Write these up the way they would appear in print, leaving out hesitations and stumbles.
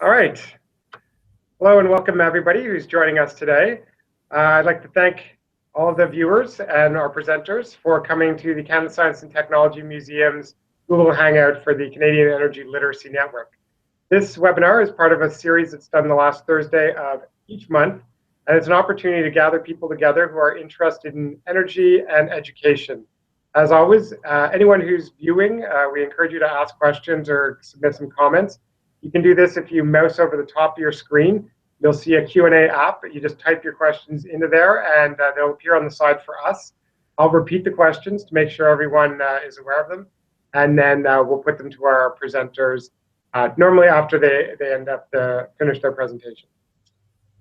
All right. Hello and welcome everybody who's joining us today. I'd like to thank all of the viewers and our presenters for coming to the Canada Science and Technology Museum's Google Hangout for the Canadian Energy Literacy Network. This webinar is part of a series that's done the last Thursday of each month, and it's an opportunity to gather people together who are interested in energy and education. As always, anyone who's viewing, we encourage you to ask questions or submit some comments. You can do this if you mouse over the top of your screen. You'll see a Q&A app. You just type your questions into there, and they'll appear on the side for us. I'll repeat the questions to make sure everyone is aware of them, and then we'll put them to our presenters normally after they end up finish their presentation.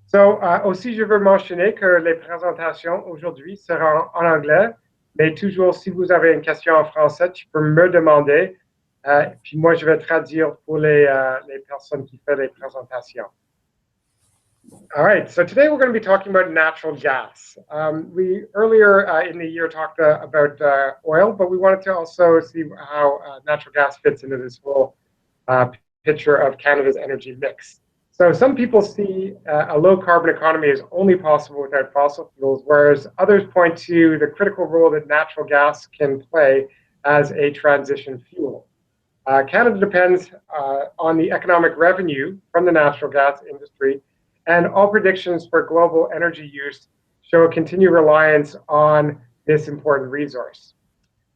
So, aussi, je veux mentionner que les présentations aujourd'hui seront en anglais, mais toujours, si vous avez une question en français, tu peux me demander. Puis moi, je vais traduire pour les personnes qui font les présentations. All right, so today we're going to be talking about natural gas. We earlier in the year talked about oil, but we wanted to also see how natural gas fits into this whole picture of Canada's energy mix. So some people see a low carbon economy is only possible without fossil fuels, whereas others point to the critical role that natural gas can play as a transition fuel. Canada depends on the economic revenue from the natural gas industry, and all predictions for global energy use show a continued reliance on this important resource.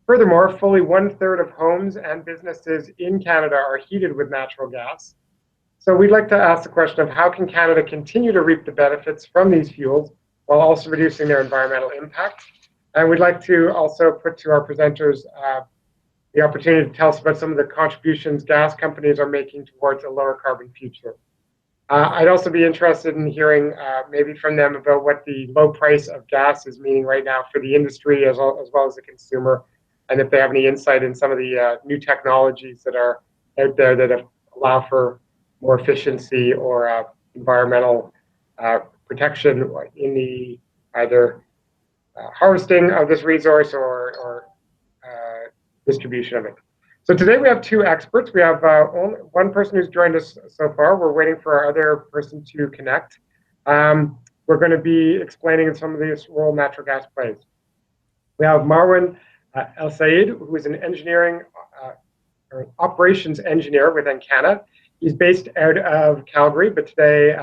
Furthermore, fully 1/3 of homes and businesses in Canada are heated with natural gas. So we'd like to ask the question of how can Canada continue to reap the benefits from these fuels while also reducing their environmental impact? And we'd like to also put to our presenters the opportunity to tell us about some of the contributions gas companies are making towards a lower carbon future. I'd also be interested in hearing maybe from them about what the low price of gas is meaning right now for the industry as well as the consumer, and if they have any insight in some of the new technologies that are out there that allow for more efficiency or environmental protection in the either harvesting of this resource or distribution of it. So today we have two experts. We have only one person who's joined us so far. We're waiting for our other person to connect. We're going to be explaining some of this role natural gas plays. We have Marwan El Sayed, who is an engineering or operations engineer within Canada. He's based out of Calgary, but today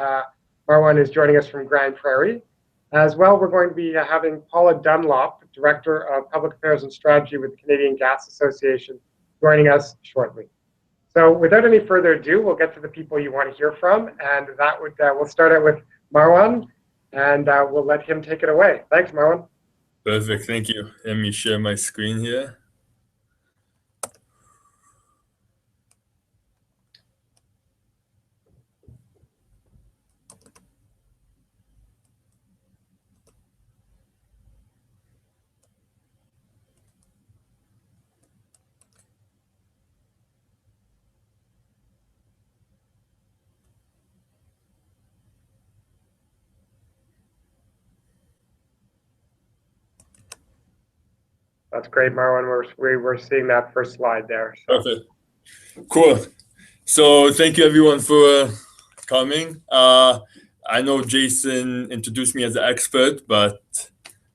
Marwan is joining us from Grand Prairie. As well, we're going to be having Paula Dunlop, Director of Public Affairs and Strategy with the Canadian Gas Association, joining us shortly. So without any further ado, we'll get to the people you want to hear from, and that would we'll start out with Marwan, and we'll let him take it away. Thanks, Marwan. Perfect, thank you. Let me share my screen here. That's great, Marwan. We're seeing that first slide there. So. Perfect. Cool. So thank you everyone for coming. I know Jason introduced me as an expert, but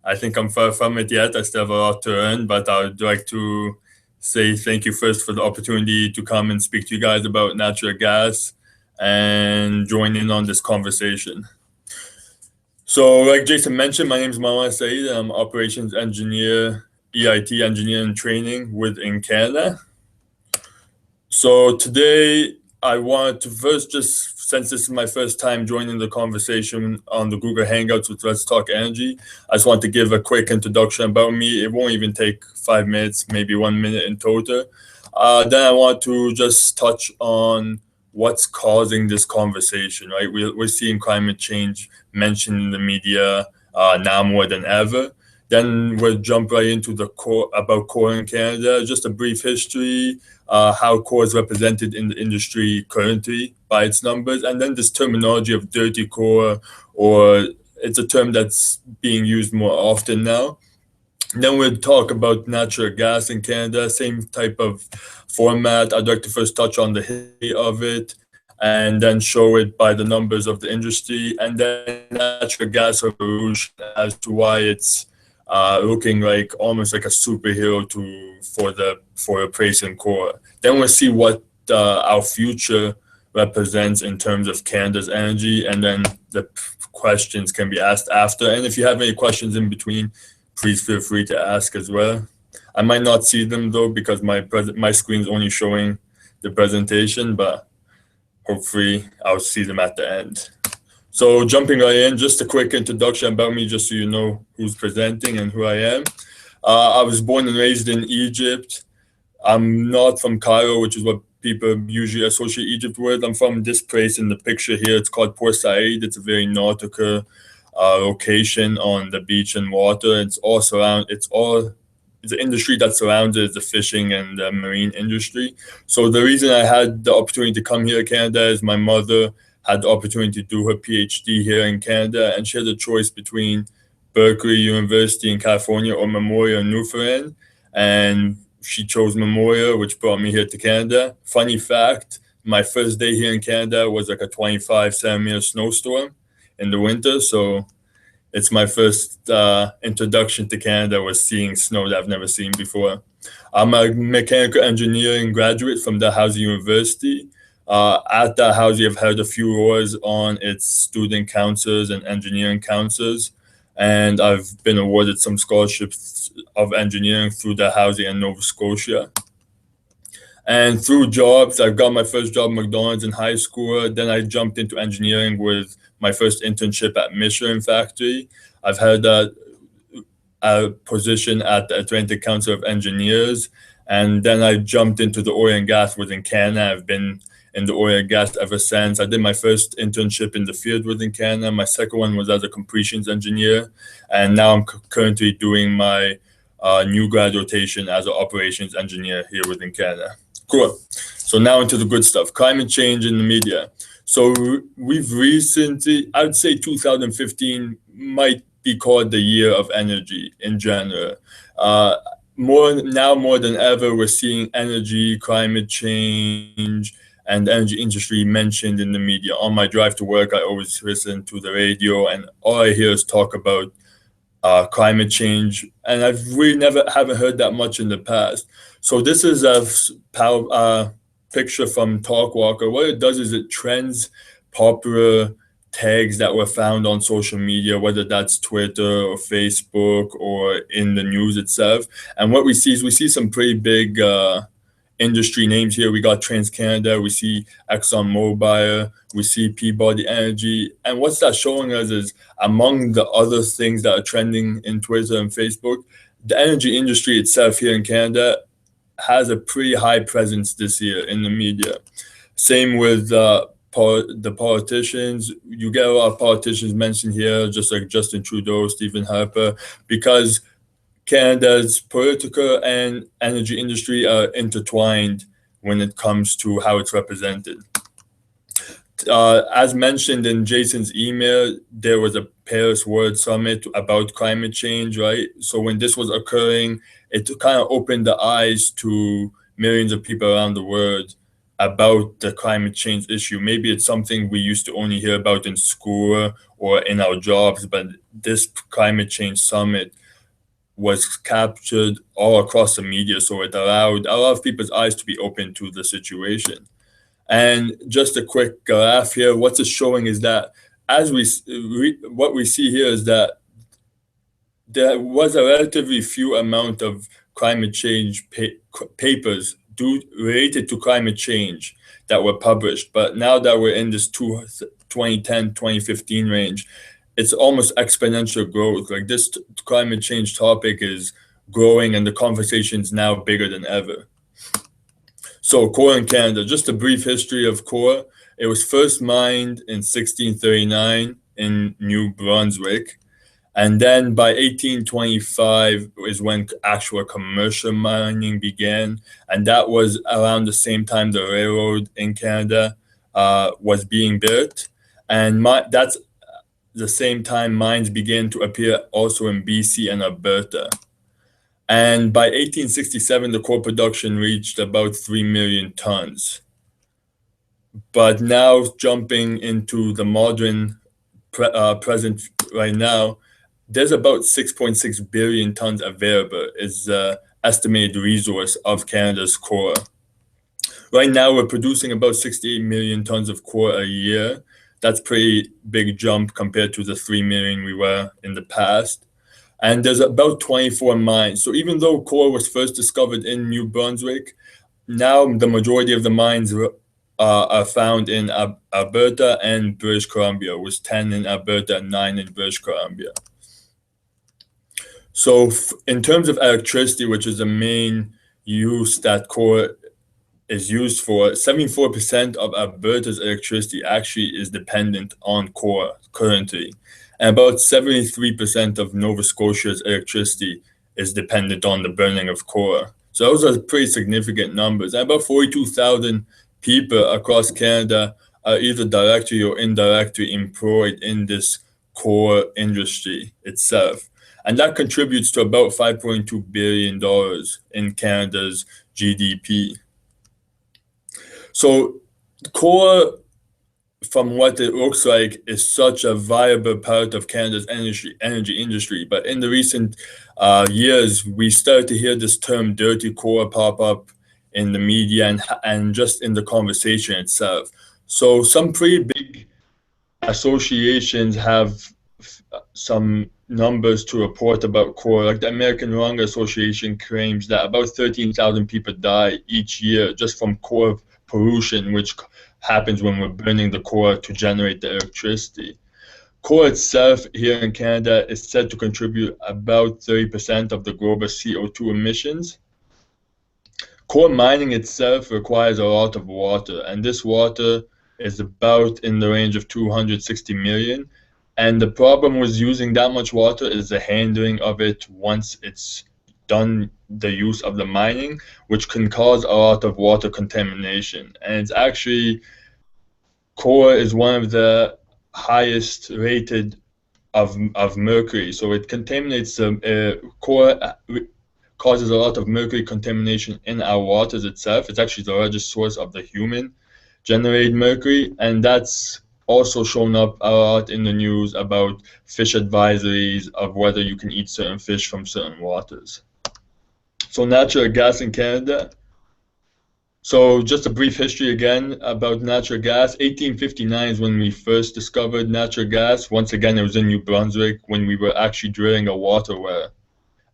I think I'm far from it yet. I still have a lot to learn, but I would like to say thank you first for the opportunity to come and speak to you guys about natural gas and join in on this conversation. So like Jason mentioned, my name is Marwan Saeed. I'm operations engineer, EIT engineer in training within Canada. So today I wanted to first, just since this is my first time joining the conversation on the Google Hangouts with Let's Talk Energy, I just want to give a quick introduction about me. It won't even take 5 minutes, maybe 1 minute in total. Then I want to just touch on what's causing this conversation, right? We're seeing climate change mentioned in the media now more than ever. Then we'll jump right into the core about coal in Canada, just a brief history, how coal is represented in the industry currently by its numbers, and then this terminology of dirty coal, or it's a term that's being used more often now. And then we'll talk about natural gas in Canada, same type of format. I'd like to first touch on the history of it, and then show it by the numbers of the industry, and then natural gas revolution as to why it's looking like almost like a superhero for a praise and core. Then we'll see what our future represents in terms of Canada's energy, and then the questions can be asked after. And if you have any questions in between, please feel free to ask as well. I might not see them though because my screen's only showing the presentation, but hopefully I'll see them at the end. So jumping right in, just a quick introduction about me, just so you know who's presenting and who I am. I was born and raised in Egypt. I'm not from Cairo, which is what people usually associate Egypt with. I'm from this place in the picture here. It's called Port Said. It's a very nautical location on the beach and water. It's the industry that surrounded the fishing and the marine industry. So the reason I had the opportunity to come here to Canada is my mother had the opportunity to do her PhD here in Canada, and she had a choice between Berkeley University in California or Memorial in Newfoundland, and she chose Memorial, which brought me here to Canada. Funny fact, my first day here in Canada was like a 25 centimeter snowstorm in the winter, so it's my first introduction to Canada was seeing snow that I've never seen before. I'm a mechanical engineering graduate from Dalhousie University. At Dalhousie, I've held a few roles on its student councils and engineering councils, and I've been awarded some scholarships of engineering through Dalhousie and Nova Scotia. And through jobs, I got my first job at McDonald's in high school. Then I jumped into engineering with my first internship at Michelin factory. I've held a position at the Atlantic Council of Engineers. And then I jumped into the oil and gas within Canada. I've been in the oil and gas ever since. I did my first internship in the field within Canada. My second one was as a completions engineer. And now I'm currently doing my new grad rotation as an operations engineer here within Canada. Cool. So now into the good stuff. Climate change in the media. So we've recently, I would say 2015 might be called the year of energy in general. More than ever, we're seeing energy, climate change, and the energy industry mentioned in the media. On my drive to work, I always listen to the radio, and all I hear is talk about climate change, and I've really haven't heard that much in the past. So this is a picture from Talkwalker. What it does is it trends popular tags that were found on social media, whether that's Twitter or Facebook or in the news itself. And what we see is we see some pretty big industry names here. We got TransCanada, we see ExxonMobil, we see Peabody Energy. And what's that showing us is among the other things that are trending in Twitter and Facebook, the energy industry itself here in Canada has a pretty high presence this year in the media. Same with the politicians. You get a lot of politicians mentioned here, just like Justin Trudeau, Stephen Harper, because Canada's political and energy industry are intertwined when it comes to how it's represented. As mentioned in Jason's email, there was a Paris World Summit about climate change, right? So when this was occurring, it kind of opened the eyes to millions of people around the world about the climate change issue. Maybe it's something we used to only hear about in school or in our jobs, but this climate change summit was captured all across the media. So it allowed a lot of people's eyes to be open to the situation. And just a quick graph here, what it's showing is that what we see here is that there was a relatively few amount of climate change papers related to climate change that were published. But now that we're in this 2010, 2015 range, it's almost exponential growth. Like this climate change topic is growing and the conversation is now bigger than ever. So core in Canada, just a brief history of core. It was first mined in 1639 in New Brunswick. And then by 1825 is when actual commercial mining began. And that was around the same time the railroad in Canada was being built. And that's the same time mines began to appear also in BC and Alberta. And by 1867, the core production reached about 3 million tons. But now jumping into the modern present right now, there's about 6.6 billion tons available is the estimated resource of Canada's core. Right now, we're producing about 68 million tons of core a year. That's pretty big jump compared to the 3 million we were in the past. And there's about 24 mines. So even though core was first discovered in New Brunswick, now the majority of the mines are found in Alberta and British Columbia, with 10 in Alberta and 9 in British Columbia. So in terms of electricity, which is the main use that core is used for, 74% of Alberta's electricity actually is dependent on core currently. And about 73% of Nova Scotia's electricity is dependent on the burning of core. So those are pretty significant numbers. And about 42,000 people across Canada are either directly or indirectly employed in this core industry itself. And that contributes to about $5.2 billion in Canada's GDP. So core, from what it looks like, is such a viable part of Canada's energy industry. But in the recent years, we started to hear this term dirty core pop up in the media and just in the conversation itself. So some pretty big associations have some numbers to report about core. Like the American Lung Association claims that about 13,000 people die each year just from core pollution, which happens when we're burning the core to generate the electricity. Core itself here in Canada is said to contribute about 30% of the global CO2 emissions. Core mining itself requires a lot of water, and this water is about in the range of 260 million. And the problem with using that much water is the handling of it once it's done the use of the mining, which can cause a lot of water contamination. And it's actually, core is one of the highest rated of mercury. So it contaminates core causes a lot of mercury contamination in our waters itself. It's actually the largest source of the human generated mercury, and that's also shown up a lot in the news about fish advisories of whether you can eat certain fish from certain waters. So natural gas in Canada. So just a brief history again about natural gas. 1859 is when we first discovered natural gas. Once again, it was in New Brunswick when we were actually drilling a water well.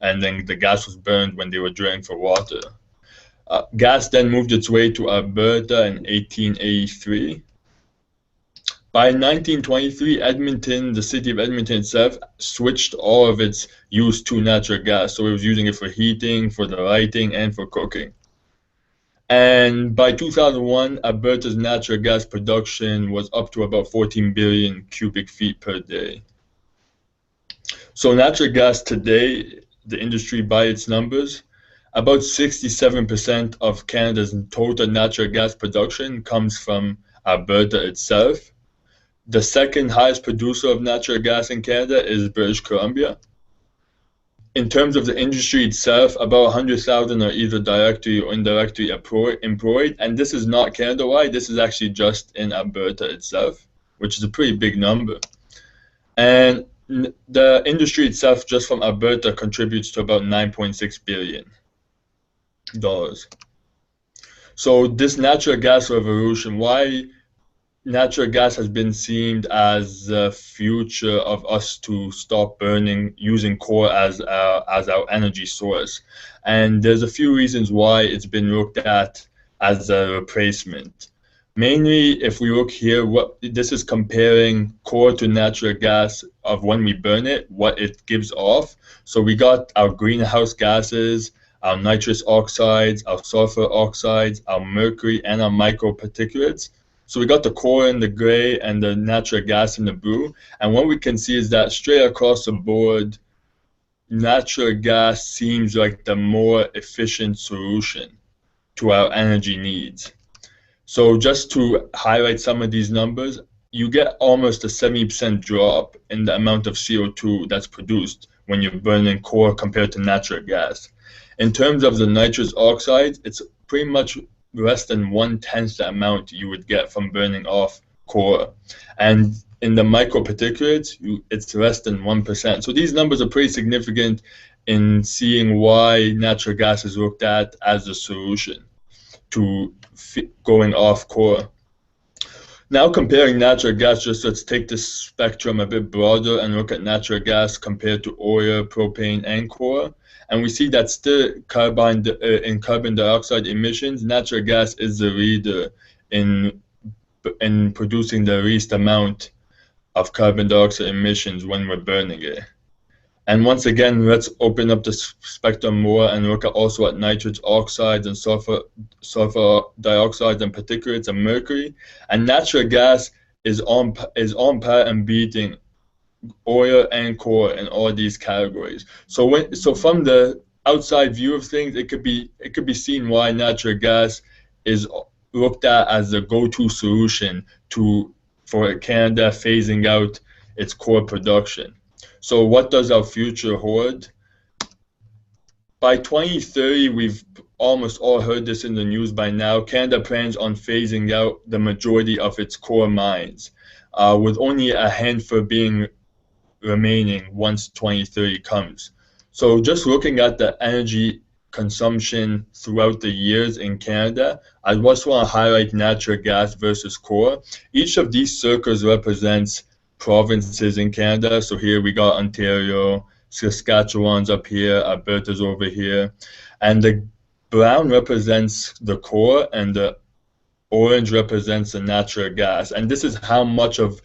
And then the gas was burned when they were drilling for water. Gas then moved its way to Alberta in 1883. By 1923, Edmonton, the city of Edmonton itself, switched all of its use to natural gas. So it was using it for heating, for the lighting, and for cooking. And by 2001, Alberta's natural gas production was up to about 14 billion cubic feet per day. So natural gas today, the industry by its numbers, about 67% of Canada's total natural gas production comes from Alberta itself. The second highest producer of natural gas in Canada is British Columbia. In terms of the industry itself, about 100,000 are either directly or indirectly employed, and this is not Canada-wide, this is actually just in Alberta itself, which is a pretty big number. And the industry itself, just from Alberta, contributes to about $9.6 billion. So this natural gas revolution, why natural gas has been seen as the future of us to stop using core as our energy source. And there's a few reasons why it's been looked at as a replacement. Mainly, if we look here, this is comparing core to natural gas of when we burn it, what it gives off. So we got our greenhouse gases, our nitrous oxides, our sulfur oxides, our mercury, and our microparticulates. So we got the core in the gray and the natural gas in the blue. And what we can see is that straight across the board, natural gas seems like the more efficient solution to our energy needs. So just to highlight some of these numbers, you get almost a 70% drop in the amount of CO2 that's produced when you're burning core compared to natural gas. In terms of the nitrous oxides, it's pretty much less than 1/10 the amount you would get from burning off core. And in the microparticulates, it's less than 1%. So these numbers are pretty significant in seeing why natural gas is looked at as a solution to going off core. Now comparing natural gas, just let's take this spectrum a bit broader and look at natural gas compared to oil, propane, and core. And we see that still in carbon dioxide emissions, natural gas is the leader in producing the least amount of carbon dioxide emissions when we're burning it. And once again, let's open up the spectrum more and look also at nitrous oxides and sulfur dioxide and particulates and mercury. And natural gas is on par and beating oil and core in all these categories. So from the outside view of things, it could be seen why natural gas is looked at as the go-to solution for Canada phasing out its core production. So what does our future hold? By 2030, we've almost all heard this in the news by now, Canada plans on phasing out the majority of its core mines, with only a handful being remaining once 2030 comes. So just looking at the energy consumption throughout the years in Canada, I just want to highlight natural gas versus core. Each of these circles represents provinces in Canada. So here we got Ontario, Saskatchewan's up here, Alberta's over here. And the brown represents the core and the orange represents the natural gas. And this is how much of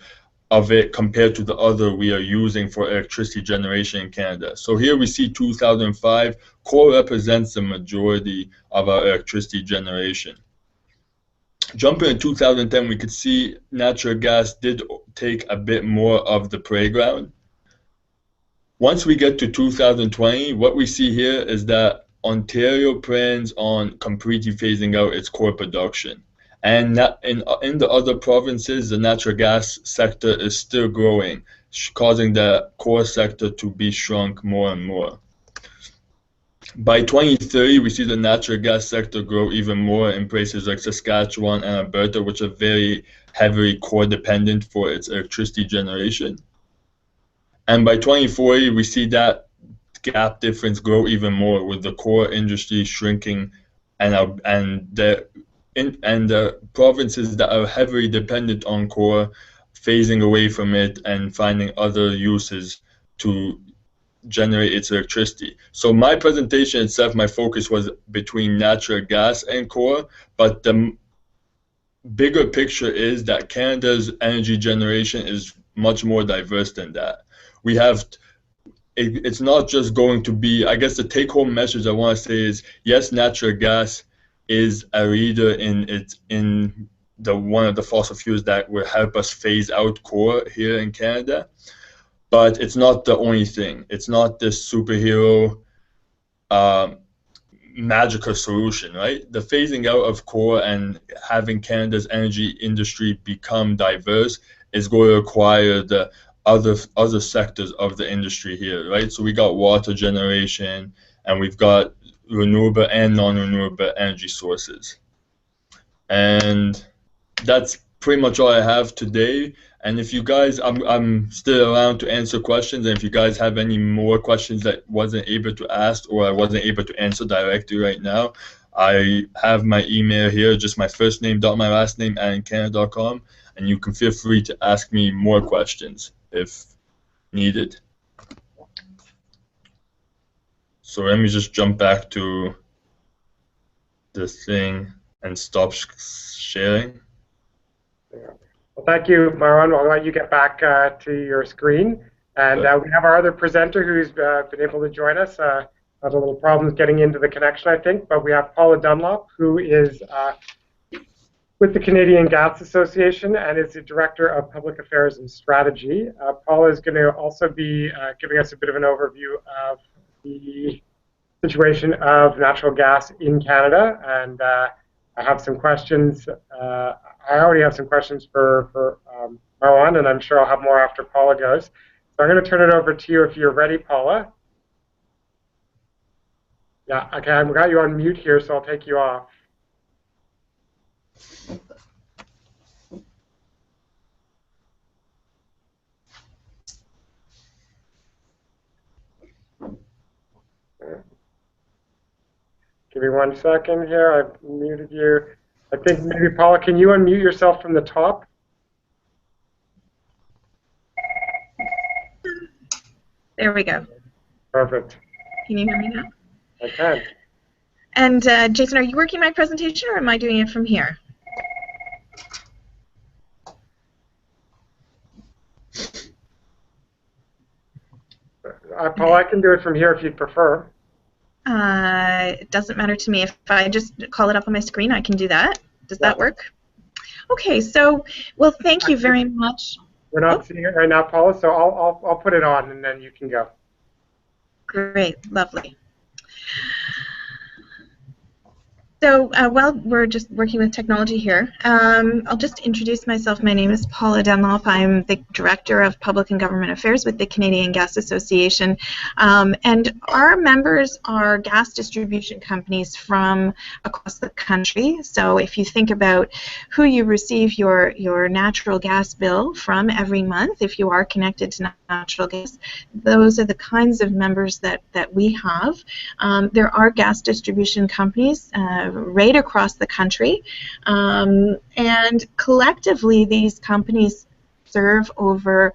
it compared to the other we are using for electricity generation in Canada. So here we see 2005, core represents the majority of our electricity generation. Jumping in 2010, we could see natural gas did take a bit more of the playground. Once we get to 2020, what we see here is that Ontario plans on completely phasing out its core production. And in the other provinces, the natural gas sector is still growing, causing the core sector to be shrunk more and more. By 2030, we see the natural gas sector grow even more in places like Saskatchewan and Alberta, which are very heavily core dependent for its electricity generation. And by 2040, we see that gap difference grow even more, with the core industry shrinking and the provinces that are heavily dependent on core phasing away from it and finding other uses to generate its electricity. So my presentation itself, my focus was between natural gas and core, but the bigger picture is that Canada's energy generation is much more diverse than that. We have, it's not just going to be, I guess the take-home message I want to say is, yes, natural gas is a leader in one of the fossil fuels that will help us phase out core here in Canada. But it's not the only thing. It's not this superhero magical solution, right? The phasing out of core and having Canada's energy industry become diverse is going to require the other sectors of the industry here, right? So we got water generation and we've got renewable and non-renewable energy sources. And that's pretty much all I have today. And if you guys, I'm still around to answer questions. And if you guys have any more questions that wasn't able to ask or I wasn't able to answer directly right now, I have my email here, just my first name dot my last name @canada.com, and you can feel free to ask me more questions if needed. So let me just jump back to this thing and stop sharing. Well, thank you, Marwan. I'll let you get back to your screen. And we have our other presenter who's been able to join us. Had a little problems getting into the connection, I think, but we have Paula Dunlop, who is with the Canadian Gas Association and is the Director of Public Affairs and Strategy. Paula is going to also be giving us a bit of an overview of the situation of natural gas in Canada. And I have some questions. I already have some questions for Marwan, and I'm sure I'll have more after Paula goes. So I'm going to turn it over to you if you're ready, Paula. Yeah, okay, I've got you on mute here, so I'll take you off. Give me 1 second here. I've muted you. I think maybe, Paula, can you unmute yourself from the top? There we go. Perfect. Can you hear me now? I can. And Jason, are you working my presentation or am I doing it from here? Paula, I can do it from here if you'd prefer. It doesn't matter to me. If I just call it up on my screen, I can do that. Does that work? Okay, so, well, thank you very much. We're not seeing it right now, Paula, so I'll put it on and then you can go. Great, lovely. So while we're just working with technology here, I'll just introduce myself. My name is Paula Dunlop. I'm the Director of Public and Government Affairs with the Canadian Gas Association. And our members are gas distribution companies from across the country. So if you think about who you receive your natural gas bill from every month, if you are connected to natural gas, those are the kinds of members that we have. There are gas distribution companies right across the country, and collectively these companies serve over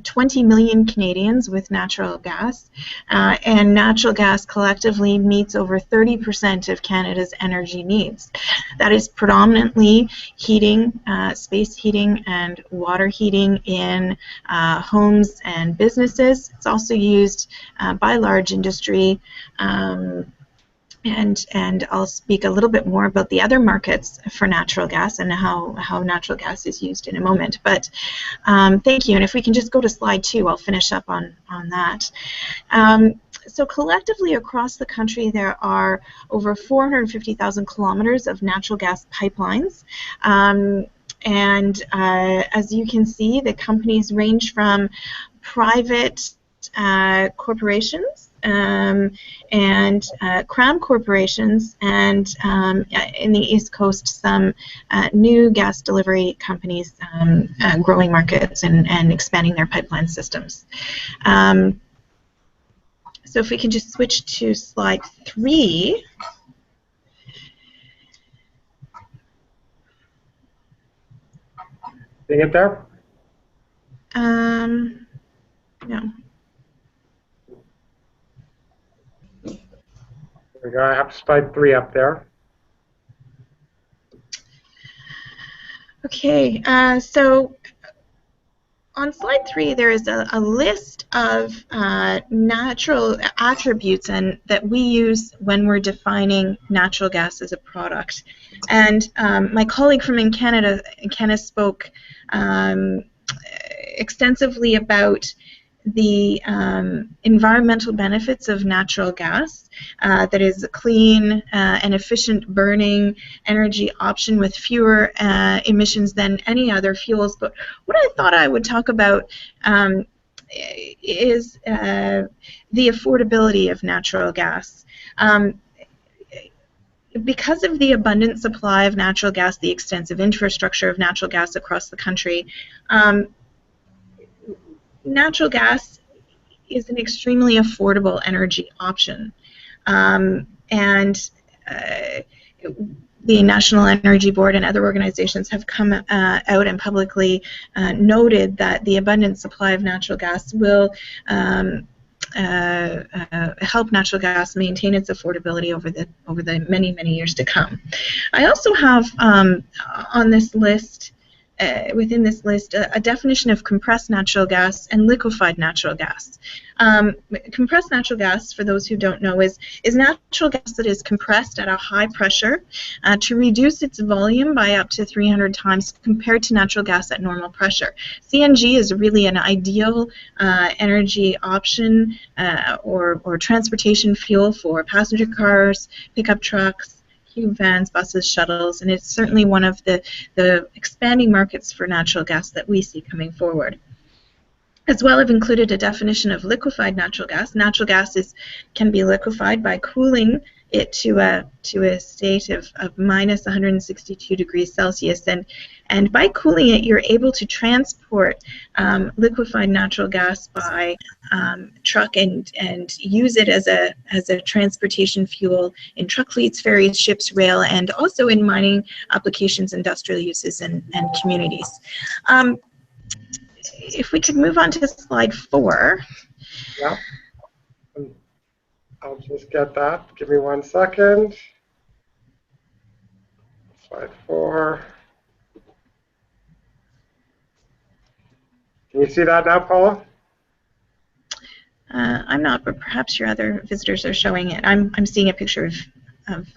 20 million Canadians with natural gas, and natural gas collectively meets over 30% of Canada's energy needs. That is predominantly heating, space heating and water heating in homes and businesses. It's also used by large industry, and I'll speak a little bit more about the other markets for natural gas and how natural gas is used in a moment. But thank you, and if we can just go to slide 2, I'll finish up on that. So collectively across the country there are over 450,000 kilometers of natural gas pipelines. And as you can see, the companies range from private corporations and crown corporations, and in the East Coast some new gas delivery companies growing markets and expanding their pipeline systems. So if we can just switch to slide 3. Seeing it there? No. There we go. I have slide 3 up there. Okay, so on slide 3 there is a list of natural attributes that we use when we're defining natural gas as a product. And my colleague from Canada spoke extensively about the environmental benefits of natural gas, that is a clean and efficient burning energy option with fewer emissions than any other fuels. But what I thought I would talk about is the affordability of natural gas. Because of the abundant supply of natural gas, the extensive infrastructure of natural gas across the country, natural gas is an extremely affordable energy option, and the National Energy Board and other organizations have come out and publicly noted that the abundant supply of natural gas will help natural gas maintain its affordability over the many years to come. I also have on this list, within this list, a definition of compressed natural gas and liquefied natural gas. Compressed natural gas, for those who don't know, is natural gas that is compressed at a high pressure to reduce its volume by up to 300 times compared to natural gas at normal pressure. CNG is really an ideal energy option or transportation fuel for passenger cars, pickup trucks, vans, buses, shuttles, and it's certainly one of the expanding markets for natural gas that we see coming forward. As well, I've included a definition of liquefied natural gas. Natural gas can be liquefied by cooling it to a state of minus 162 degrees Celsius, and by cooling it, you're able to transport liquefied natural gas by truck and use it as a transportation fuel in truck fleets, ferries, ships, rail, and also in mining applications, industrial uses, and communities. If we could move on to slide 4. Yeah. I'll just get that. Give me 1 second. Slide 4. Can you see that now, Paula? I'm not, but perhaps your other visitors are showing it. I'm seeing a picture of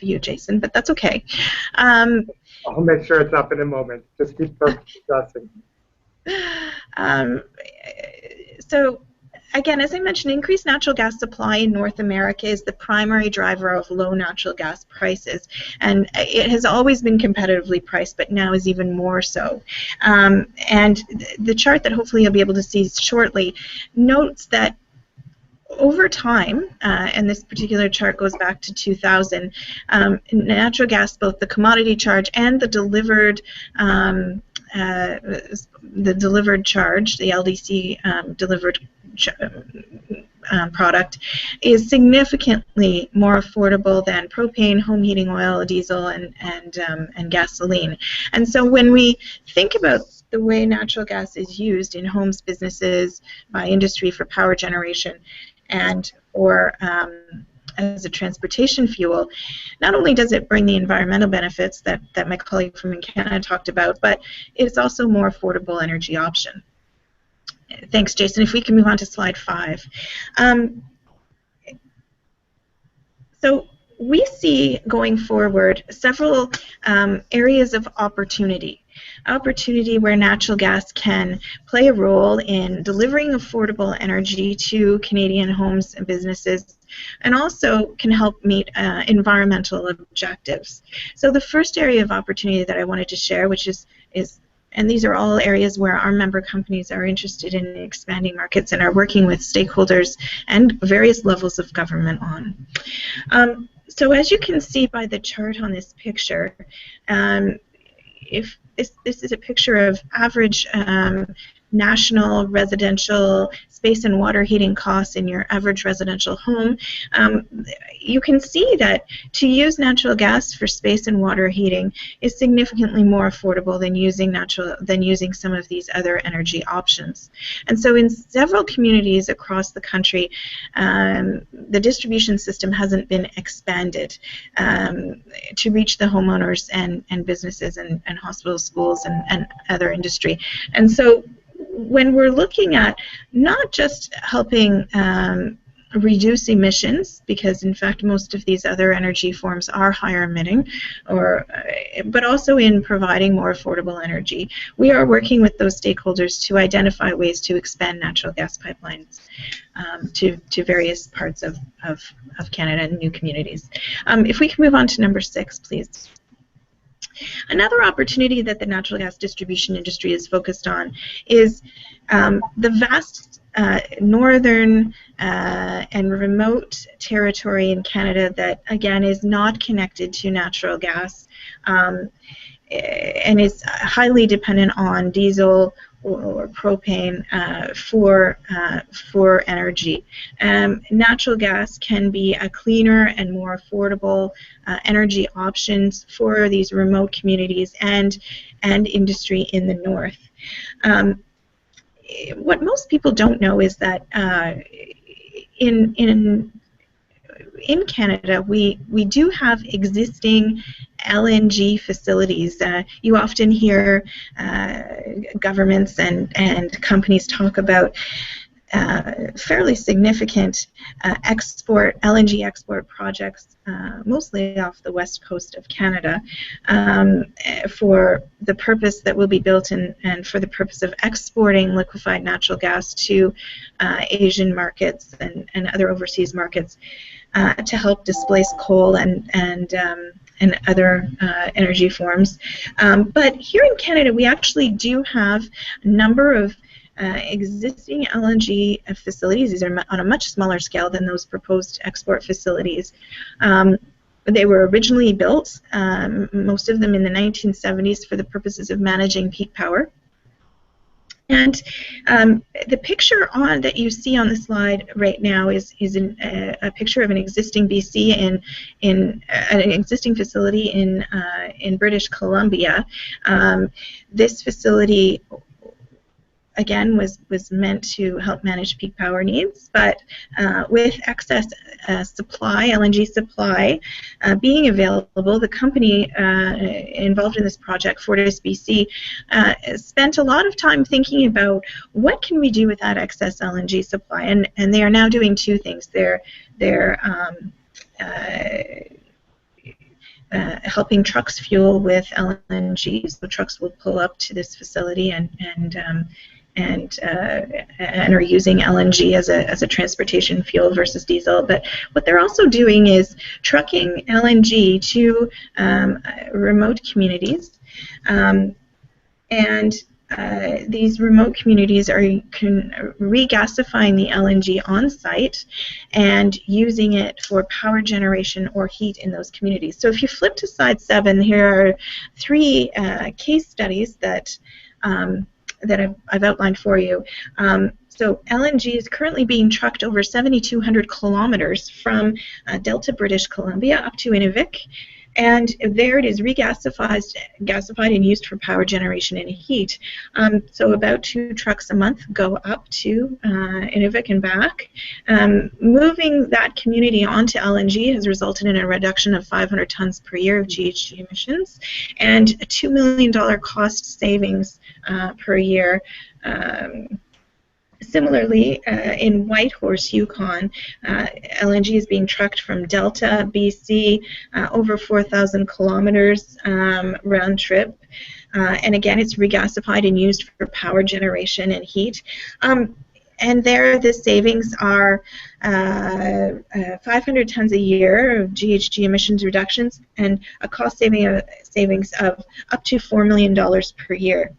you, Jason, but that's okay. I'll make sure it's up in a moment. Just keep discussing. So, again, as I mentioned, increased natural gas supply in North America is the primary driver of low natural gas prices, and it has always been competitively priced, but now is even more so. And the chart that hopefully you'll be able to see shortly notes that over time, and this particular chart goes back to 2000, natural gas, both the commodity charge and the delivered charge, the LDC delivered product, is significantly more affordable than propane, home heating oil, diesel, and gasoline. And so when we think about the way natural gas is used in homes, businesses, by industry for power generation, and for as a transportation fuel, not only does it bring the environmental benefits that my colleague from Canada talked about, but it's also a more affordable energy option. Thanks, Jason. If we can move on to slide 5. So we see going forward several areas of opportunity where natural gas can play a role in delivering affordable energy to Canadian homes and businesses, and also can help meet environmental objectives. So the first area of opportunity that I wanted to share, which is and these are all areas where our member companies are interested in expanding markets and are working with stakeholders and various levels of government on. So as you can see by the chart on this picture, if this is a picture of average national residential space and water heating costs in your average residential home, you can see that to use natural gas for space and water heating is significantly more affordable than using some of these other energy options. And so in several communities across the country, the distribution system hasn't been expanded to reach the homeowners and businesses and hospitals, schools, and other industry. And so when we're looking at not just helping reduce emissions, because in fact most of these other energy forms are higher emitting, but also in providing more affordable energy, we are working with those stakeholders to identify ways to expand natural gas pipelines to various parts of Canada and new communities. If we can move on to number 6, please. Another opportunity that the natural gas distribution industry is focused on is the vast northern and remote territory in Canada that, again, is not connected to natural gas and is highly dependent on diesel or propane for energy. Natural gas can be a cleaner and more affordable energy options for these remote communities and industry in the north. What most people don't know is that in Canada, we do have existing LNG facilities. You often hear governments and companies talk about fairly significant LNG export projects, mostly off the west coast of Canada, for the purpose that will be built and for the purpose of exporting liquefied natural gas to Asian markets and other overseas markets to help displace coal and other energy forms. But here in Canada, we actually do have a number of existing LNG facilities. These are on a much smaller scale than those proposed export facilities. They were originally built, most of them in the 1970s, for the purposes of managing peak power. And the picture that you see on the slide right now is a picture of an existing BC in an existing facility in British Columbia. This facility, again, was meant to help manage peak power needs, but with excess supply, LNG supply, being available, the company involved in this project, FortisBC, spent a lot of time thinking about what can we do with that excess LNG supply, and they are now doing two things. They're helping trucks fuel with LNG, so trucks will pull up to this facility and are using LNG as a transportation fuel versus diesel. But what they're also doing is trucking LNG to remote communities, and these remote communities are regasifying the LNG on site and using it for power generation or heat in those communities. So if you flip to slide 7, here are 3 case studies that I've outlined for you. So LNG is currently being trucked over 7,200 kilometers from Delta, British Columbia up to Inuvik, and there it is gasified and used for power generation and heat. So about 2 trucks a month go up to Inuvik and back. Moving that community onto LNG has resulted in a reduction of 500 tons per year of GHG emissions and a $2 million cost savings per year. Similarly, in Whitehorse, Yukon, LNG is being trucked from Delta, BC, over 4,000 kilometers round trip. And again, it's regasified and used for power generation and heat. And there, the savings are 500 tons a year of GHG emissions reductions and a cost savings of up to $4 million per year.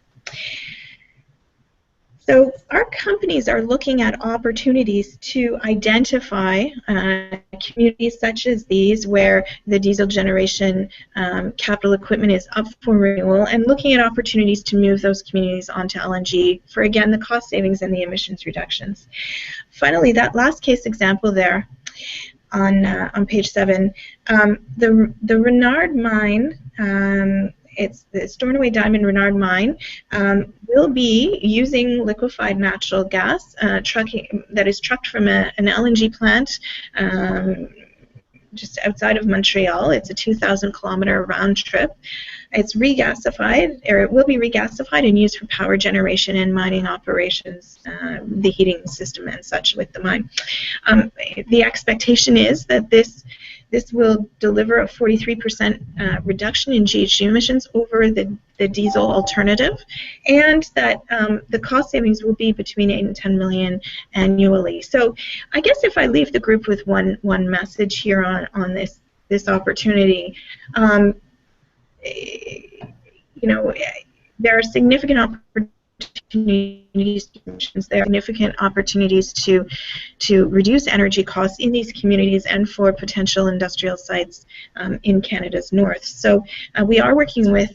So our companies are looking at opportunities to identify communities such as these where the diesel generation capital equipment is up for renewal, and looking at opportunities to move those communities onto LNG for, again, the cost savings and the emissions reductions. Finally, that last case example there on page 7, the Renard mine, it's the Stornoway Diamond Renard mine, will be using liquefied natural gas that is trucked from an LNG plant just outside of Montreal. It's a 2,000-kilometer round trip. It's regasified, or it will be regasified and used for power generation and mining operations, the heating system and such with the mine. The expectation is that this will deliver a 43% reduction in GHG emissions over the diesel alternative, and that the cost savings will be between 8 and 10 million annually. So I guess if I leave the group with one message here on this opportunity, you know, there are significant opportunities. There are significant opportunities to reduce energy costs in these communities and for potential industrial sites in Canada's north. So we are working with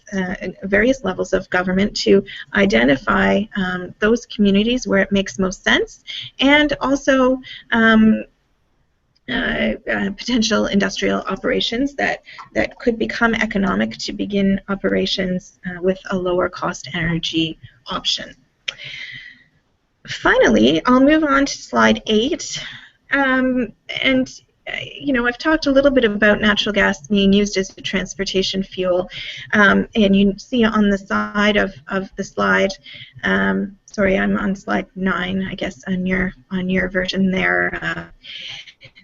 various levels of government to identify those communities where it makes most sense, and also potential industrial operations that could become economic to begin operations with a lower cost energy option. Finally, I'll move on to slide 8, and you know, I've talked a little bit about natural gas being used as a transportation fuel, and you see on the side of the slide, sorry, I'm on slide 9, I guess, on your version there.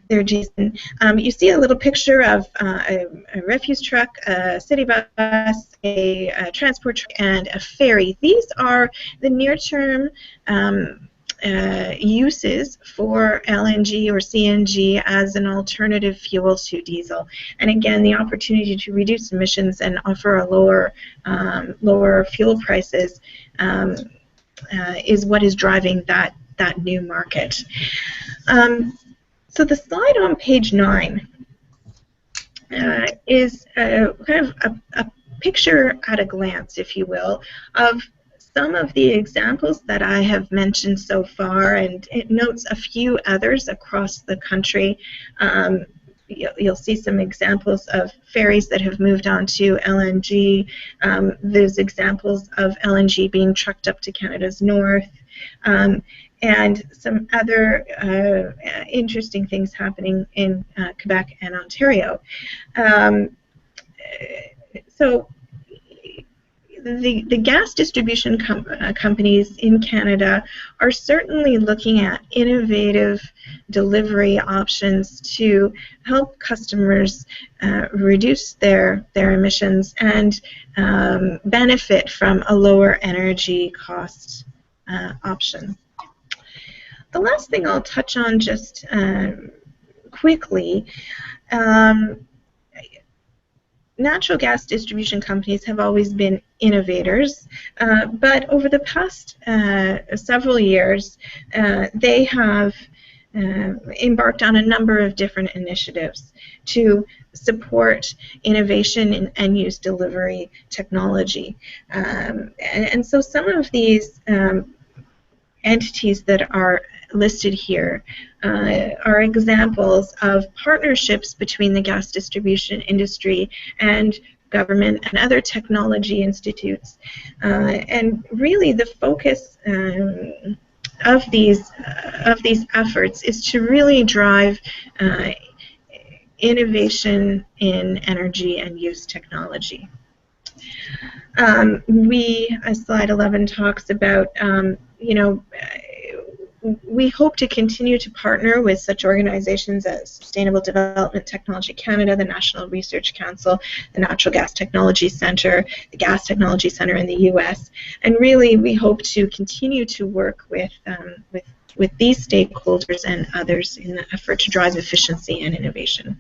There, Jason. You see a little picture of a refuse truck, a city bus, a transport truck, and a ferry. These are the near-term uses for LNG or CNG as an alternative fuel to diesel. And again, the opportunity to reduce emissions and offer a lower fuel prices is what is driving that new market. So the slide on page 9 is kind of a picture at a glance, if you will, of some of the examples that I have mentioned so far, and it notes a few others across the country. You'll see some examples of ferries that have moved on to LNG. There's examples of LNG being trucked up to Canada's north, and some other interesting things happening in Quebec and Ontario. So the gas distribution companies in Canada are certainly looking at innovative delivery options to help customers reduce their emissions and benefit from a lower energy cost option. The last thing I'll touch on just quickly, natural gas distribution companies have always been innovators, but over the past several years, they have embarked on a number of different initiatives to support innovation in end-use delivery technology. And so some of these entities that are listed here are examples of partnerships between the gas distribution industry and government and other technology institutes. And really the focus of these efforts is to really drive innovation in energy and use technology. Slide 11 talks about, we hope to continue to partner with such organizations as Sustainable Development Technology Canada, the National Research Council, the Natural Gas Technology Center, the Gas Technology Center in the U.S. And really, we hope to continue to work with these stakeholders and others in the effort to drive efficiency and innovation.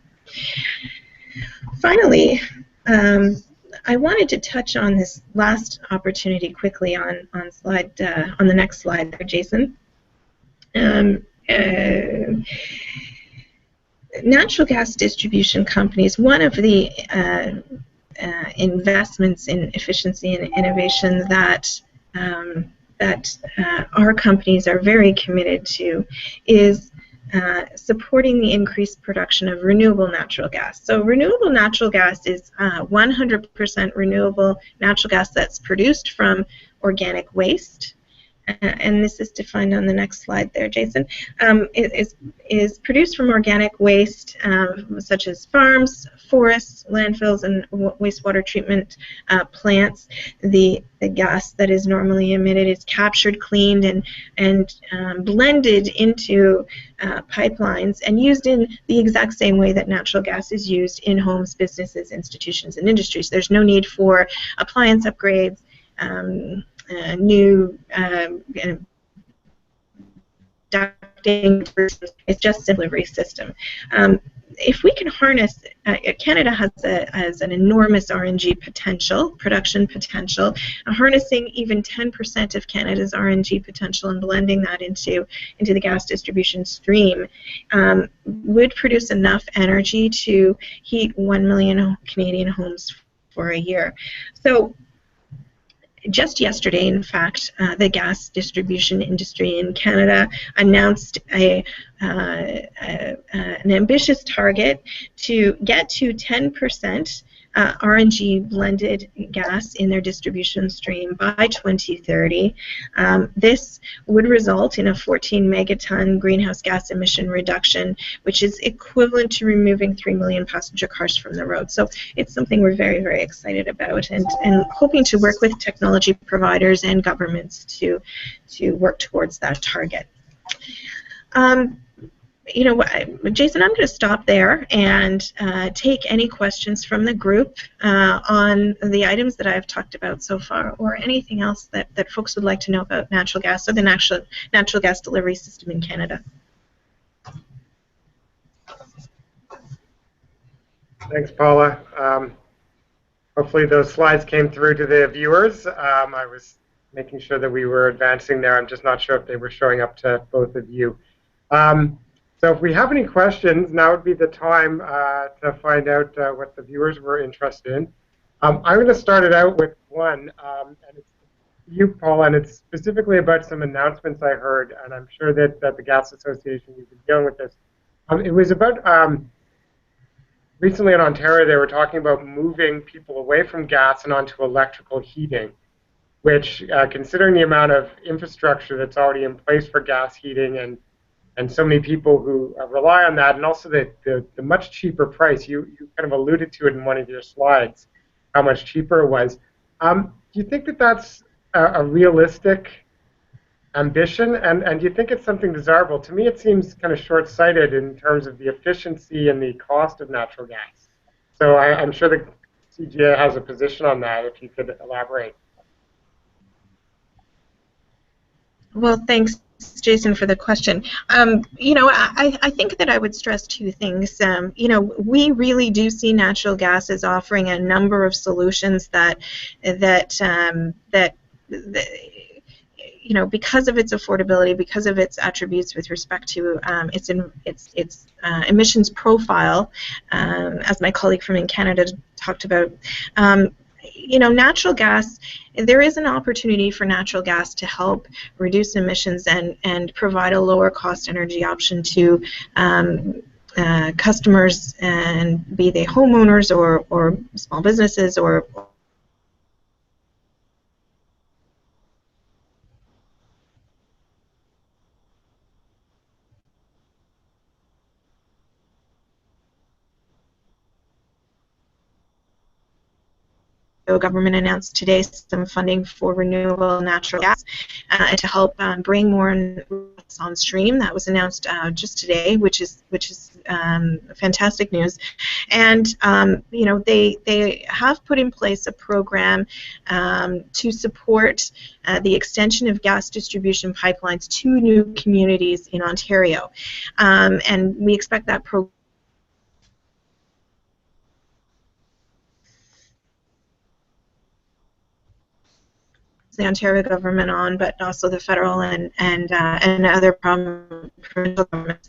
Finally, I wanted to touch on this last opportunity quickly on the next slide there, Jason. Natural gas distribution companies, one of the investments in efficiency and innovation that our companies are very committed to is supporting the increased production of renewable natural gas. So renewable natural gas is 100% renewable natural gas that's produced from organic waste. And this is defined on the next slide there, Jason. It is produced from organic waste such as farms, forests, landfills, and wastewater treatment plants. The gas that is normally emitted is captured, cleaned, and blended into pipelines and used in the exact same way that natural gas is used in homes, businesses, institutions, and industries. There's no need for appliance upgrades, new ducting. It's just a delivery system. If we can harness, Canada has an enormous RNG potential, production potential. Harnessing even 10% of Canada's RNG potential and blending that into the gas distribution stream would produce enough energy to heat 1 million Canadian homes for a year. So just yesterday, in fact, the gas distribution industry in Canada announced an ambitious target to get to 10% RNG blended gas in their distribution stream by 2030. This would result in a 14 megaton greenhouse gas emission reduction, which is equivalent to removing 3 million passenger cars from the road. So it's something we're very, very excited about, and hoping to work with technology providers and governments to work towards that target. Jason, I'm going to stop there and take any questions from the group on the items that I've talked about so far, or anything else that folks would like to know about natural gas or the natural gas delivery system in Canada. Thanks, Paula. Hopefully those slides came through to the viewers. I was making sure that we were advancing there. I'm just not sure if they were showing up to both of you. So if we have any questions, now would be the time to find out what the viewers were interested in. I'm going to start it out with one, and it's you, Paul, and it's specifically about some announcements I heard, and I'm sure that the Gas Association, you've been dealing with this. It was about recently in Ontario, they were talking about moving people away from gas and onto electrical heating, which, considering the amount of infrastructure that's already in place for gas heating and so many people who rely on that, and also the much cheaper price, you kind of alluded to it in one of your slides, how much cheaper it was. Do you think that that's a realistic ambition, and do you think it's something desirable? To me, it seems kind of short-sighted in terms of the efficiency and the cost of natural gas. So I'm sure the CGA has a position on that, if you could elaborate. Well, thanks, Jason, for the question. You know, I think that I would stress two things. You know, we really do see natural gas as offering a number of solutions that you know, because of its affordability, because of its attributes with respect to its emissions profile, as my colleague from in Canada talked about. You know, natural gas, there is an opportunity for natural gas to help reduce emissions and provide a lower cost energy option to customers, and be they homeowners or small businesses or The government announced today some funding for renewable natural gas to help bring more on stream. That was announced just today, which is fantastic news. And you know, they have put in place a program to support the extension of gas distribution pipelines to new communities in Ontario, and we expect that program the Ontario government on, but also the federal and other provincial governments.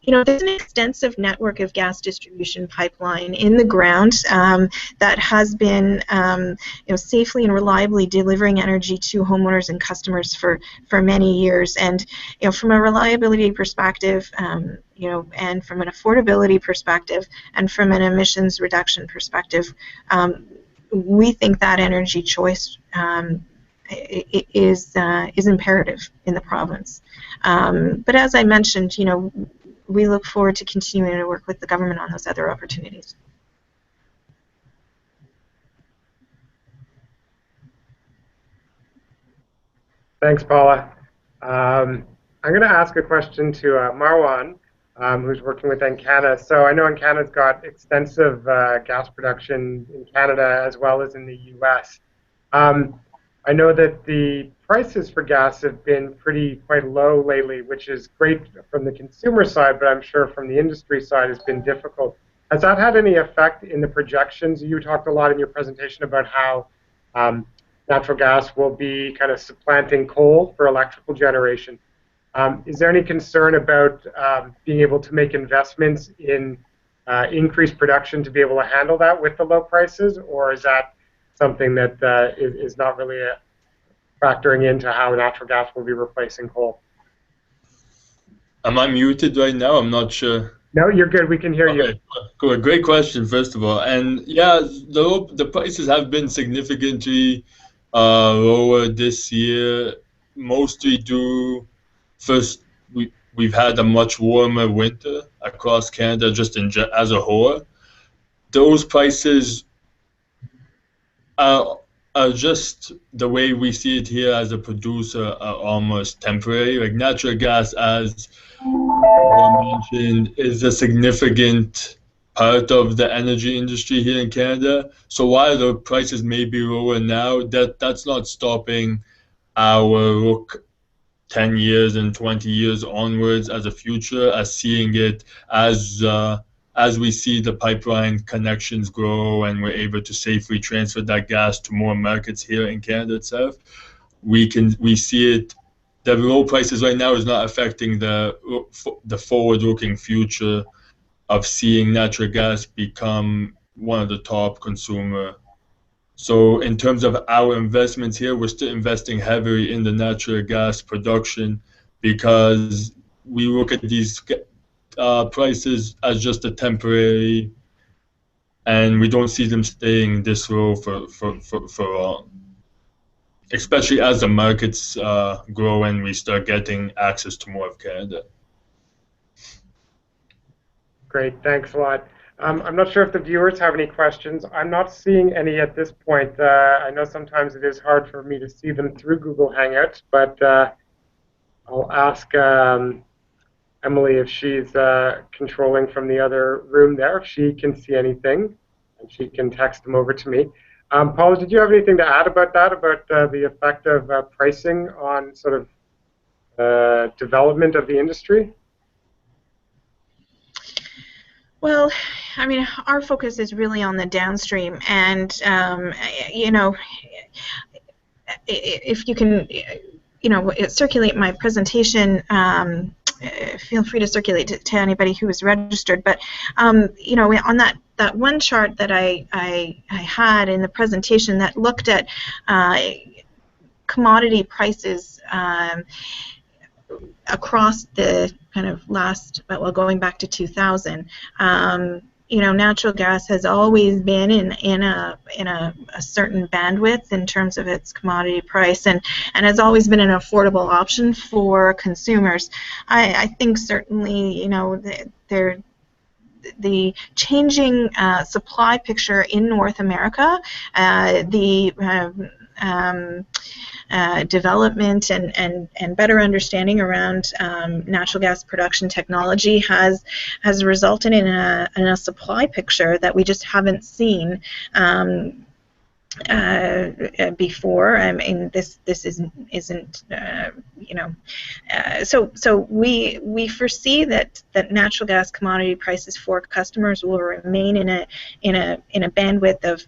You know, there's an extensive network of gas distribution pipeline in the ground that has been, you know, safely and reliably delivering energy to homeowners and customers for many years. And you know, from a reliability perspective, you know, and from an affordability perspective, and from an emissions reduction perspective, we think that energy choice is imperative in the province. But as I mentioned, you know, we look forward to continuing to work with the government on those other opportunities. Thanks, Paula. I'm going to ask a question to Marwan, who's working with Encana. So I know Encana's got extensive gas production in Canada as well as in the US. I know that the prices for gas have been quite low lately, which is great from the consumer side, but I'm sure from the industry side has been difficult. Has that had any effect in the projections? You talked a lot in your presentation about how natural gas will be kind of supplanting coal for electrical generation. Is there any concern about being able to make investments in increased production to be able to handle that with the low prices, or is that something that is not really factoring into how natural gas will be replacing coal? Am I muted right now? I'm not sure. No, you're good. We can hear you. Cool. Great question, first of all. And yeah, the prices have been significantly lower this year, mostly due, first, we've had a much warmer winter across Canada just as a whole. Those prices are just, the way we see it here as a producer, are almost temporary. Like natural gas, as I mentioned, is a significant part of the energy industry here in Canada. So while the prices may be lower now, that's not stopping our look 10 years and 20 years onwards as a future, as seeing it as as we see the pipeline connections grow and we're able to safely transfer that gas to more markets here in Canada itself, we see it. The low prices right now is not affecting the forward-looking future of seeing natural gas become one of the top consumer. So in terms of our investments here, we're still investing heavily in the natural gas production because we look at these prices as just a temporary, and we don't see them staying this low for long. Especially as the markets grow and we start getting access to more of Canada. Great, thanks a lot. I'm not sure if the viewers have any questions. I'm not seeing any at this point. I know sometimes it is hard for me to see them through Google Hangouts, but I'll ask Emily if she's controlling from the other room there, if she can see anything, and she can text them over to me. Paula, did you have anything to add about that, about the effect of pricing on sort of development of the industry? Well, I mean, our focus is really on the downstream, and you know, if you can, you know, circulate my presentation. Feel free to circulate to anybody who is registered. But you know, on that one chart that I had in the presentation that looked at commodity prices across the kind of last, well, going back to 2000, you know, natural gas has always been in a certain bandwidth in terms of its commodity price, and has always been an affordable option for consumers. I think certainly, you know, the changing supply picture in North America, development and better understanding around natural gas production technology has resulted in a supply picture that we just haven't seen before. I mean, this isn't you know, so we foresee that natural gas commodity prices for customers will remain in a bandwidth of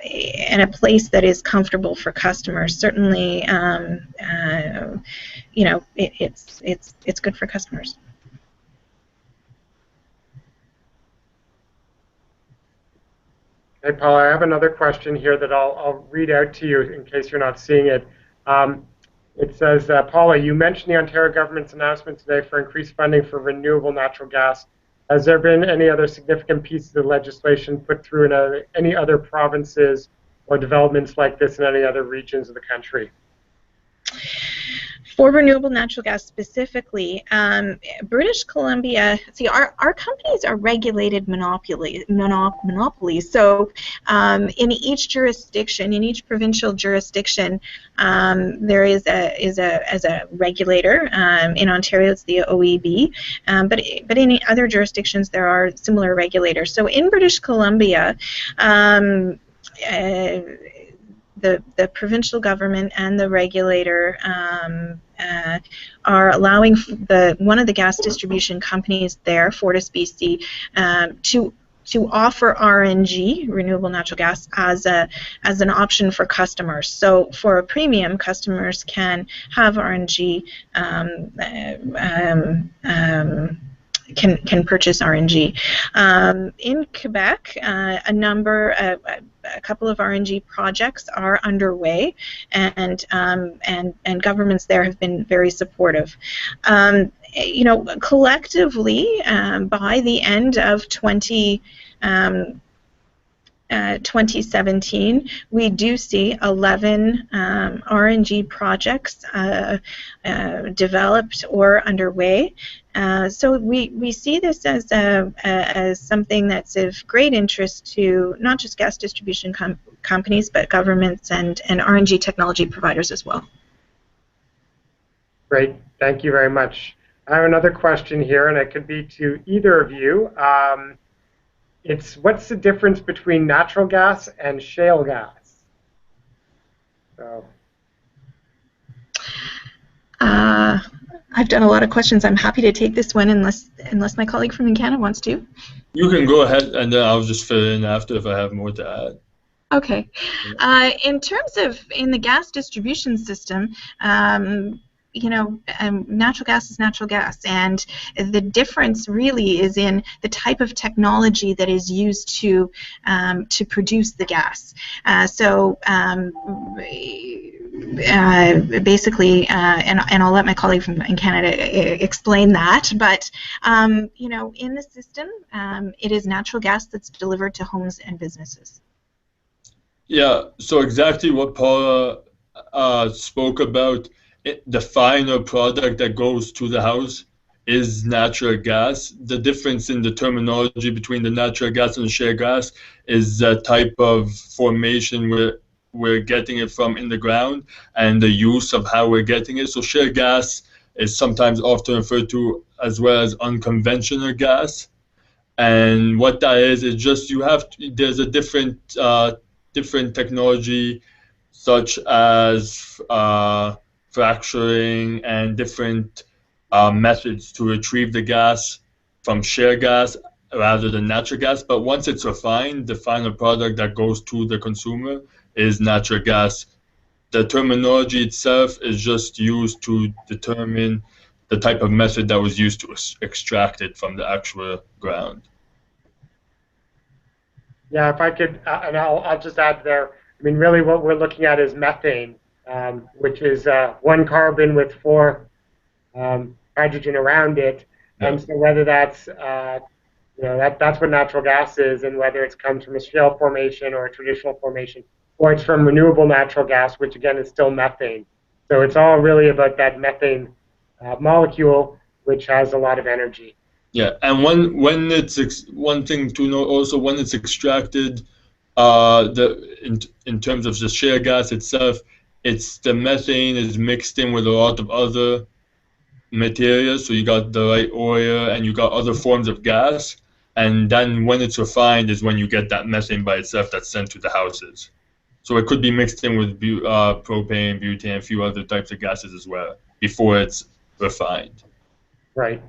in a place that is comfortable for customers. Certainly, you know, it's good for customers. Hey, Paul, I have another question here that I'll read out to you in case you're not seeing it. It says, Paula, you mentioned the Ontario government's announcement today for increased funding for renewable natural gas. Has there been any other significant pieces of legislation put through in any other provinces or developments like this in any other regions of the country? For renewable natural gas specifically, British Columbia, see, our companies are regulated monopolies. So in each jurisdiction, in each provincial jurisdiction, there is a regulator. In Ontario, it's the OEB, but in other jurisdictions, there are similar regulators. So in British Columbia, the provincial government and the regulator are allowing one of the gas distribution companies there, FortisBC, to offer RNG, renewable natural gas, as an option for customers. So for a premium, customers can have RNG. Can purchase RNG. In Quebec, a couple of RNG projects are underway, and governments there have been very supportive. You know, collectively, by the end of 2017, we do see 11 RNG projects developed or underway. So we see this as something that's of great interest to not just gas distribution companies, but governments and RNG technology providers as well. Great, thank you very much. I have another question here, and it could be to either of you. It's, what's the difference between natural gas and shale gas? So. I've done a lot of questions. I'm happy to take this one unless my colleague from Canada wants to. You can go ahead, and then I'll just fill in after if I have more to add. Okay. In terms of in the gas distribution system, natural gas is natural gas, and the difference really is in the type of technology that is used to produce the gas. Basically, and I'll let my colleague from in Canada explain that, but in the system, it is natural gas that's delivered to homes and businesses. Yeah, so exactly what Paula spoke about, the final product that goes to the house is natural gas. The difference in the terminology between the natural gas and the shale gas is the type of formation we're getting it from in the ground and the use of how we're getting it. So shale gas is sometimes often referred to as well as unconventional gas. And what that is just there's a different technology such as fracturing and different methods to retrieve the gas from shale gas rather than natural gas. But once it's refined, the final product that goes to the consumer is natural gas. The terminology itself is just used to determine the type of method that was used to extract it from the actual ground. Yeah, if I could, and I'll just add there, I mean, really what we're looking at is methane, which is one carbon with four hydrogen around it. Yeah. And so whether that's, that's what natural gas is, and whether it comes from a shale formation or a traditional formation, or it's from renewable natural gas, which again is still methane. So it's all really about that methane molecule, which has a lot of energy. Yeah, and one thing to know also, when it's extracted, in terms of the shale gas itself, the methane is mixed in with a lot of other materials. So you got the right oil and you got other forms of gas, and then when it's refined is when you get that methane by itself that's sent to the houses. So it could be mixed in with propane, butane, a few other types of gases as well before it's refined. Right.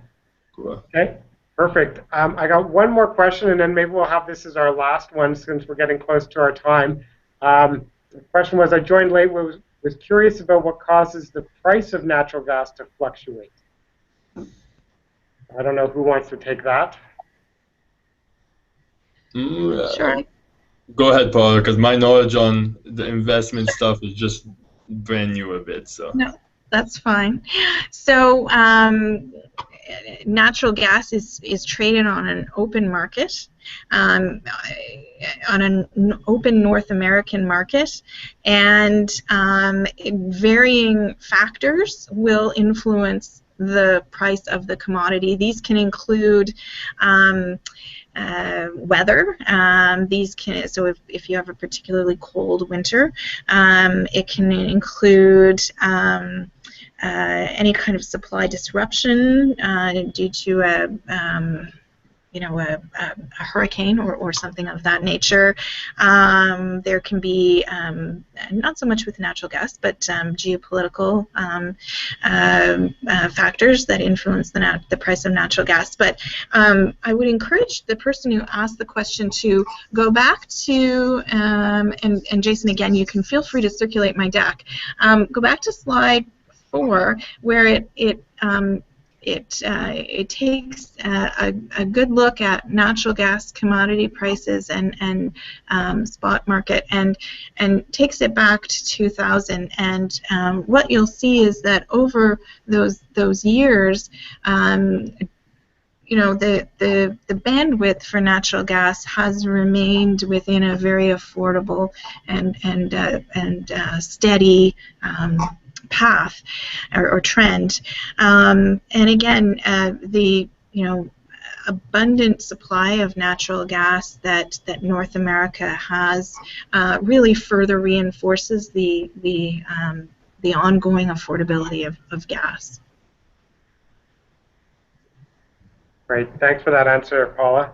Cool. Okay, perfect. I got one more question, and then maybe we'll have this as our last one since we're getting close to our time. The question was, I joined late, was curious about what causes the price of natural gas to fluctuate. I don't know who wants to take that. Sure. Go ahead, Paula, because my knowledge on the investment stuff is just brand new a bit. So. No, that's fine. So natural gas is traded on an open market, on an open North American market, and varying factors will influence the price of the commodity. These can include weather. So if you have a particularly cold winter, it can include any kind of supply disruption due to a hurricane or something of that nature. There can be, not so much with natural gas, but geopolitical factors that influence the price of natural gas. But I would encourage the person who asked the question to go back to, and Jason, again, you can feel free to circulate my deck. Go back to slide 4, where it takes a good look at natural gas commodity prices and spot market and takes it back to 2000. And what you'll see is that over those years, the bandwidth for natural gas has remained within a very affordable and steady path or trend, and again, the abundant supply of natural gas that North America has really further reinforces the ongoing affordability of gas. Great, thanks for that answer, Paula.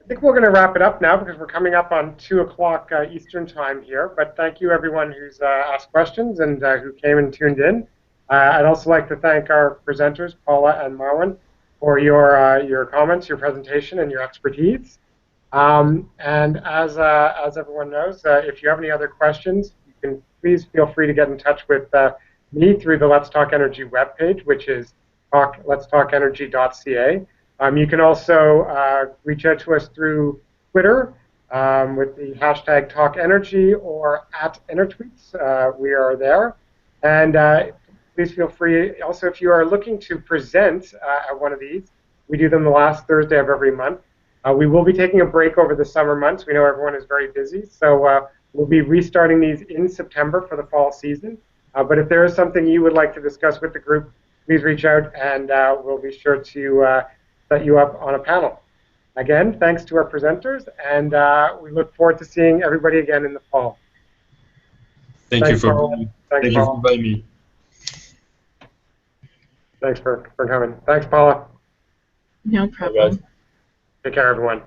I think we're going to wrap it up now because we're coming up on 2 o'clock Eastern time here. But thank you everyone who's asked questions and who came and tuned in. I'd also like to thank our presenters, Paula and Marwan, for your comments, your presentation, and your expertise. And as everyone knows, if you have any other questions, you can please feel free to get in touch with me through the Let's Talk Energy webpage, which is letstalkenergy.ca. You can also reach out to us through Twitter with the hashtag TalkEnergy or @EnerTweets. We are there. And please feel free. Also, if you are looking to present at one of these, we do them the last Thursday of every month. We will be taking a break over the summer months. We know everyone is very busy, so we'll be restarting these in September for the fall season. But if there is something you would like to discuss with the group, please reach out, and we'll be sure to set you up on a panel. Again, thanks to our presenters, and we look forward to seeing everybody again in the fall. Thank you for inviting me. Thanks for coming. Thanks, Paula. No problem. Take care, everyone.